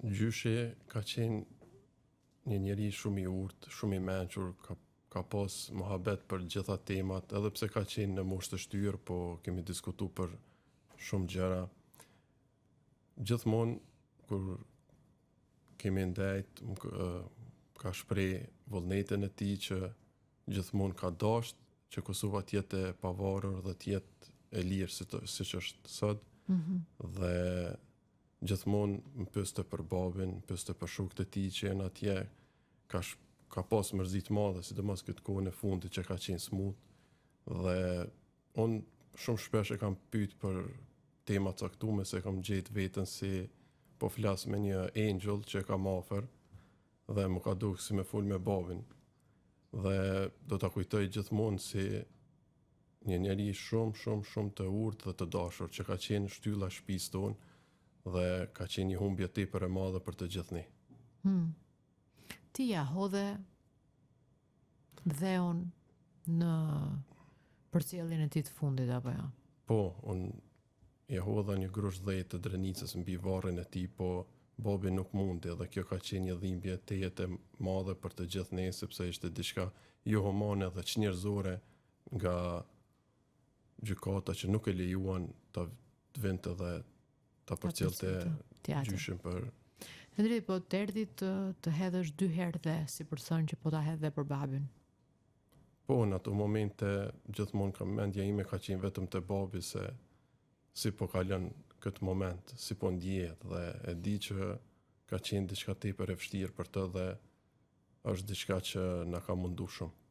Gjyshi ka qenë një njeri shumë i urtë, shumë i mençur, ka pas mohabet për gjitha temat, edhe pse ka qenë në moshë të shtyrë, po kemi diskutu për shumë gjëra. Gjithmonë, kur kemi ndajt, ka shpreh vullnetin e tij që gjithmonë ka dashur që Kosova të jetë e pavarur dhe të jetë e lirë siç është sot. Dhe gjithmonë më pyeste për babin, më pyeste për shokët e tij që janë atje, ka pas mërzi të madhe, sidomos këtë kohën e fundit që ka qenë smut. Dhe unë shumë shpesh e kam pyet për tema caktuar, se kam gjetë veten si po flas me një angel që kam afër dhe më ka duke si me fol me babin. Dhe do ta kujtoj gjithmonë si një njeri shumë të urtë dhe të dashur që ka qenë shtylla e shtëpisë tonë dhe ka qenë një humbje tepër e madhe për të gjithë ne. Ti ja hodhe dheun në përcjelljen e tij të fundit apo jo? Po, unë ja hodha një grush dhej të drenicës mbi varrin e tij, po babi nuk mundi dhe kjo ka qenë një dhimbje tejet e madhe për të gjithë ne, sepse ishte diçka jo humane dhe çnjerëzore nga gjykata që nuk e lejuan të vinte dhe ta përcjellte gjyshin për... Hendri, po të erdhi të hedhësh 2 herë dhe si person që po ta hedh dhe për babin? Po, në ato momente gjithmonë mendja ime ka qenë vetëm te babi, se si po kalon këtë moment, si po ndjehet, dhe e di që ka qenë diçka tepër e vështirë për të dhe është diçka që na ka mundu shumë.